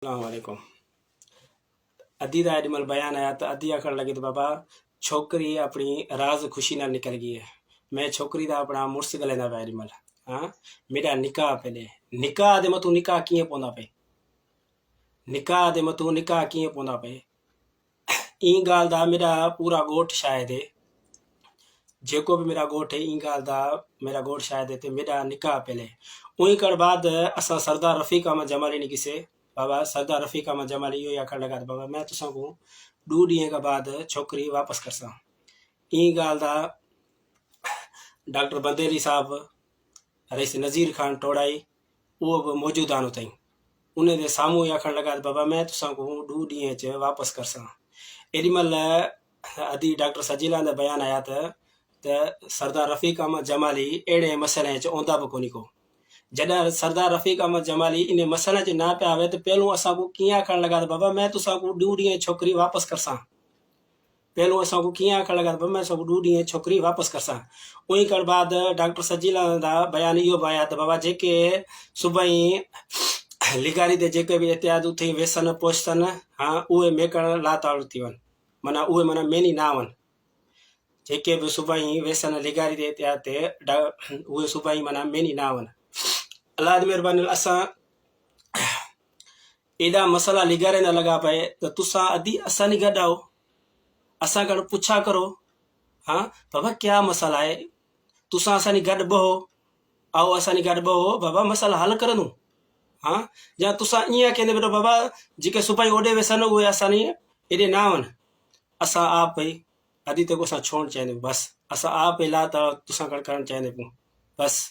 अस्सलामुअलैकुम। अदी का अजमल बयान आया तो अदी आखण लगी तो बाबा छोकरी अपनी राज खुशी ना निकल गई है। मैं छोकरी का अपना मुर्स गलेंदा पे अजमल। हाँ, मेरा निकाह पहले निकाह दे मतू निकाह किए पौंदा पे निकाह दे मतू निकाह किए पौंदा पे ई गाल दा मेरा पूरा गोठ शायद है। जेको भी मेरा गोठ है ई गाल दा मेरा गोठ शायद है ते मेरा निकाह पहले उई कर बाद असा सरदार रफीक अहमद जमाली ने किसे बाबा सरदार रफीक अहमद जमाली यो आखण लगा बाबा मैं तुसा को 2 ॾींहं का बाद छोकरी वापस करसा। ई गाल दा डॉक्टर बंदेली साहब रईस नज़ीर खान टोड़ाई वो भी मौजूद आनो तई उन्हें दे सामू आखण लगा बाबा मैं तुसा को 2 ॾींहं च वापस करसा। एडी मल अदी डॉक्टर सजीला ने बयान आया त सरदार रफीक अहमद जमाली एड़े मसले च ओंदा भी कोनी को। जॾहिं सरदार रफीक अहमद जमाली इन मसले च ना पिया आवे तो पहलू असा को किया आखण लगा बाबा मैं तुसा को 2 ॾींहं छोकरी वापस करसा। पहलू असा को किया आखण लगा बाबा मैं सब 2 ॾींहं छोकरी वापस करसा। उई कर बाद डॉक्टर सजीला दा बयान इहो भी आया बाबा जेके सुबह ही लिगारी दे जेके भी एहतियात थी वेसन पोषतन हाँ उहे मेकण लाताड़ू थी वन माना उहे माना मेनी ना वन। जेके भी सुबह ही वेसन लिगारी दे एहतियात उहे सुबह ही माना मेनी ना वन। अल्लाह दी मेहरबानी असा एडा मसला लिगारे न लगा पाए तो तुसा अदी असा नहीं गड आओ असा कर पूछा करो। हाँ बाबा क्या मसला है तुसा असा नहीं गड बहो आओ असा नहीं गड बहो बाबा मसला हल करनू। हाँ या तुसा इं कहते बेटा बाबा जिके सुपाई ओडे वेसन हुए असा नहीं एडे ना वन असा आप भाई अदी ते को असा छोड़ चाहे बस असा आप ला तुसा कर करन चाहे बस